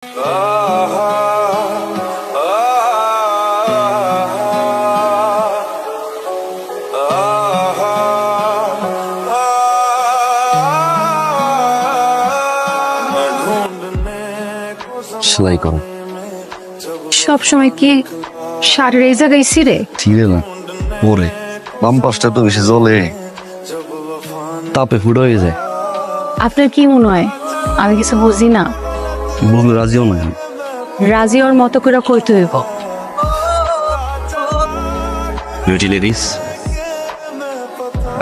সেলাই করো। সব সময় কি শাড়ির এই জায়গায় ছিঁড়ে? ছিঁড়ে না, পরে বাম পাশটা তো বেশি জ্বলে, তাপে ফুটো হয়ে যায়। আপনার কি মনে হয় আমি কিছু বুঝি না? বললে রাজিও না। রাজি ওর মতো করে কইতে হইব। Beauty ladies,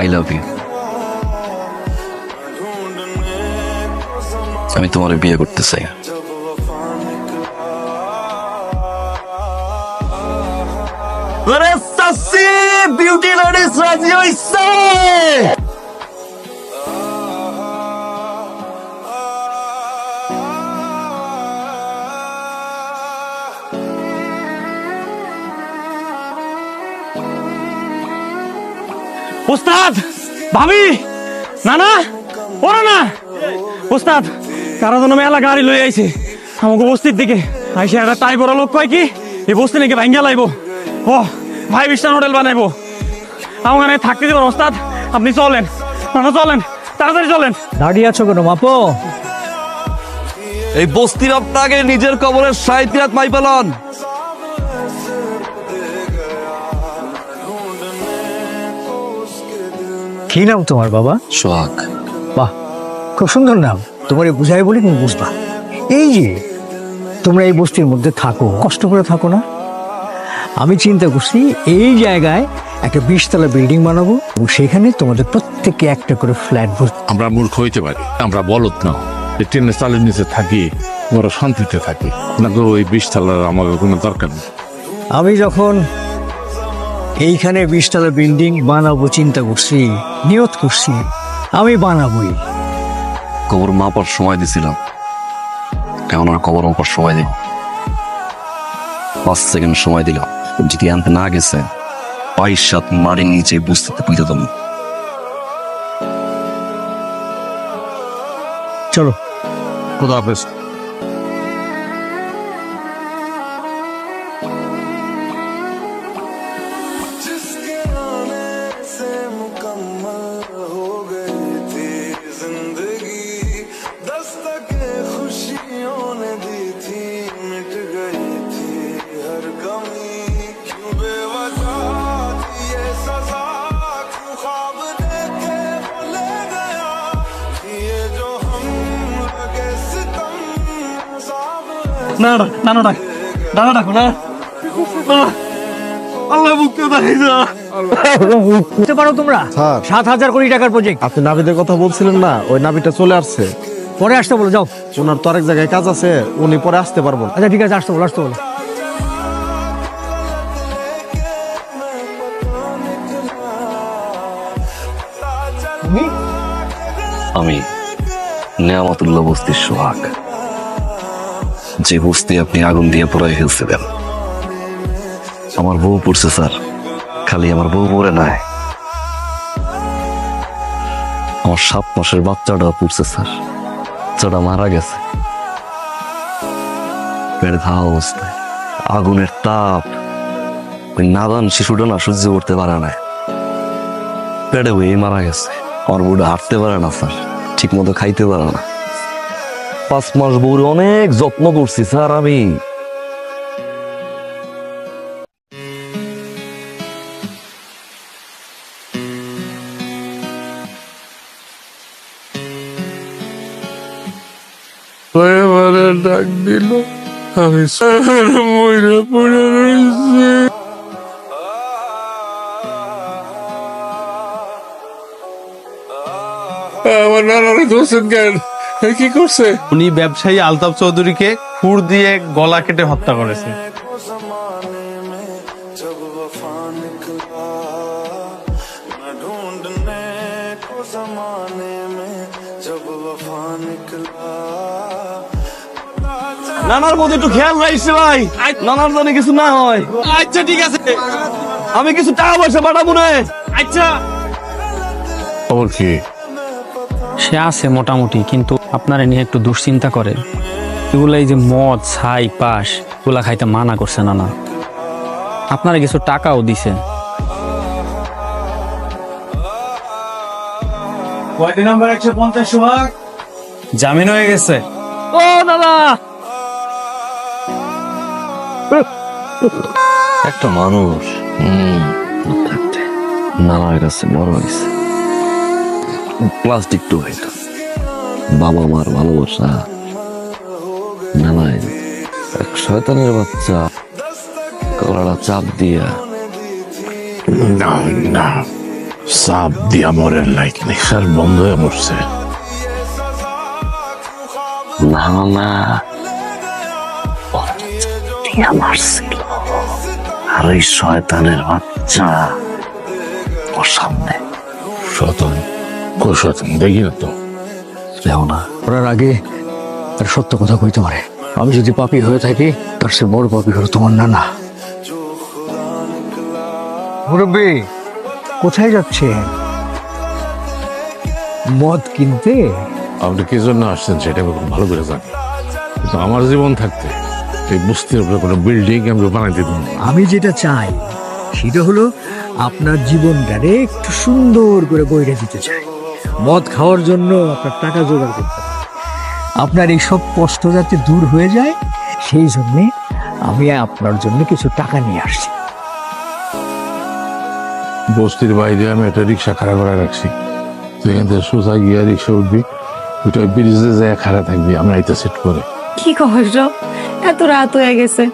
I love you. আমি তোমার বিয়ে করতে চাই। বিউটি লেডিস রাজি হইছে। উস্তাদ, ভাবি, নানা, ওরা না উস্তাদ, কারা যেন মেলা গাড়ি লই আইছে আমাকে বস্তির দিকে। আইসে একটা টাই বড় লোক কয় কি এই বস্তি নাকি ভাঙ্গা লাইব, ও ভাই বিশান হোটেল বানাইবো। আমার থাকতে দেবেন ওস্তাদ, আপনি চলেন, নানা চলেন, তাড়াতাড়ি চলেন। দাঁড়িয়ে আছো কেন মাপো? এই বস্তির আপনাকে নিজের কবরের সাহিত্যাত মাই পালন। কি নাম তোমার বাবা? সোহাগ। বাহ, খুব সুন্দর নাম। তোমার বুঝাই বলি তুমি বুঝবা। এই যে তোমরা এই বস্তির মধ্যে থাকো, কষ্ট করে থাকো না? আমি চিন্তা করছি এই জায়গায় একটা 20 তলা বিল্ডিং বানাবো এবং সেখানে তোমাদের প্রত্যেককে একটা করে ফ্ল্যাট বসবে। আমরা মূর্খ হইতে পারি, আমরা বলত না। ট্রেনের চালের নিচে থাকি, আমরা শান্তিতে থাকি না। গো ওই 20 তলার আমাদের কোনো দরকার নেই। আমি যখন এইখানে 20 তলা বিল্ডিং বানাবো চিন্তা করছি, নিয়ত করছি আমি বানাবোই। কবর মাপার সময় দিছিলাম, এখন আর কবর মাপার সময় দিব। 5 সেকেন্ড সময় দিলাম, যদি আনতে না গেছে 22 মাটির নিচে বুঝতে পুঁতে দেবো। চলো। খোদা হাফেজ। না না নানা ডাক, নানা ডাকো না, আল্লাহ মুক্তি দাঁড়িয়ে যা। বুঝতে পারো তোমরা 7,000 কোটি টাকার প্রজেক্ট। আপনি নাবিদের কথা বলছিলেন না, ওই নাবিটা চলে আসছে। পরে আসতে বলো, যাও। ওনার তো আরেক জায়গায় কাজ আছে, উনি পরে আসতে পারবেন। আচ্ছা ঠিক আছে, আসতে বলো, আসতে বলো। আমি নেয়ামতুল্লাহ বস্তির সোহাগ, যে বস্তি আপনি আগুন দিয়ে পুরাই ফেলছিলেন। আমার বউ পড়ছে স্যার, খালি আমার বউ পড়ে নাই, আমার 7 মাসের বাচ্চাটা পড়ছে স্যার। বাচ্চাটা মারা গেছে পেটে ধা অবস্থায়। আগুনের তাপ ওই নাদান শিশুটা না সহ্য করতে পারে না, পেটে হয়ে মারা গেছে। আমার বউটা হাঁটতে পারে না স্যার, ঠিক মতো খাইতে পারে না। 5 মাস বউরে অনেক যত্ন করছি স্যার আমি। ডাক দিল, আমি মরে পড়ে রয়েছি। আমার নানারে ধরছেন কেন? কি করছে? উনি ব্যবসায়ী আলতাফ চৌধুরীকে খুর দিয়ে গলা কেটে হত্যা করেছে। নানার মধ্যে একটু খেয়াল রাখছি ভাই, নানার জানে কিছু না হয়। আচ্ছা ঠিক আছে, আমি কিছু টাকা পয়সা পাঠাবো না। আচ্ছা। খবর কি? সে আছে মোটামুটি, কিন্তু আপনারা নিয়ে একটু দুশ্চিন্তা করে। এগুলা এই যে মদ ছাই পাশ এগুলা খাইতে মানা করছে নানা। আপনারা কিছু টাকাও দিছে। কয়দিন নাম্বার 150 সোহাগ জামিন হয়ে গেছে। ও দাদা, একটা মানুষ থাকতে নানার কাছে বড় হয়েছে, প্লাস্টিক তো হইতো বাবা মার ভালোবাসা নানাই এক শয়তানের বাচ্চা গলাটা চাপ দিয়া না না, সাপ দিয়া মরেন লাইক নেশার বন্ধ হয়ে মরছে। না না দিয়া মারছিল, আর ওই শয়তানের বাচ্চা ওর সামনে শতন কো শতন দেখি না তো। দেও না করার আগে আর সত্য কথা কইতে পারে। আমি যদি পাপী হয়ে থাকি তার সে বড় পাপী হলো তোমার নানা। মুরব্বী কোথায় যাচ্ছে? মদ কিনতে? আপনি কি জন্য আসছেন সেটা আমি খুব ভালো করে জানি, কিন্তু আমার জীবন থাকতে এই বস্তির উপরে কোনো বিল্ডিং আমি বানাইতে দেব না। আমি যেটা চাই সেটা হলো আপনার জীবনটারে একটু সুন্দর করে বইরে দিতে চাই। মদ খাওয়ার জন্য আপনার টাকা জোগাড় করতে হবে। আপনার এই সব কষ্ট যাতে দূর হয়ে যায় সেই জন্যে আমি আপনার জন্য কিছু টাকা নিয়ে আসছি। বস্তির বাইরে আমি একটা রিক্সা খাড়া করে রাখছি, তুই এখান থেকে সোজা গিয়া রিক্সা উঠবি, ওইটা ব্রিজে যায় খাড়া থাকবি, আমরা এটা সেট করে। কি কষ্ট, এত রাত হয়ে গেছে,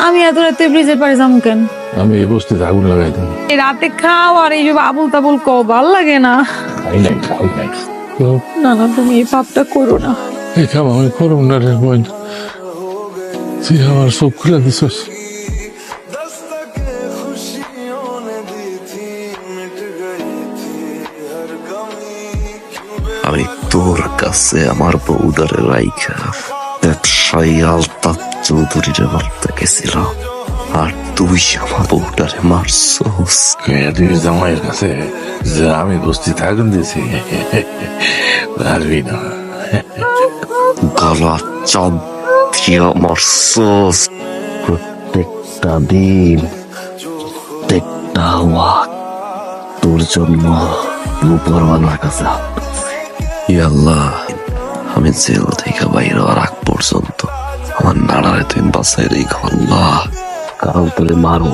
আমি এত রাতে ব্রিজের পাড়ে যাবো কেন? আমি এই বস্তিতে আগুন লাগাই দেবো। এই রাতে খাও আর এই যে আবুল তাবুল কও, ভাল লাগে না। খাই নাই খাই নাই, না না, তুমি এই পাপটা করো না। এই কাম আমি করব না রে বোন, তুই আমার সব খুলে দিছিস। আমি তোর কাছে আমার বউদারে রাইখা ব্যবসায়ী আলতাফ চৌধুরীরে মারতে গেছিলাম, আর তুই আমার বউটারে মারছস। তুই জামাইয়ের কাছে যে আমি বস্তি থাকুন দিছি পারবি না। গলা চাপ দিয়া মারছস। প্রত্যেকটা দিন প্রত্যেকটা ওয়াক্ত তোর জন্য উপরওয়ালার কাছে হাত তুলছি। ইয়া আল্লাহ, আমি জেল থেকে বাইরে হওয়ার আগ পর্যন্ত আমার নাড়ারে তুমি বাঁচাই রেখো আল্লাহ, কারণ তোরে মারো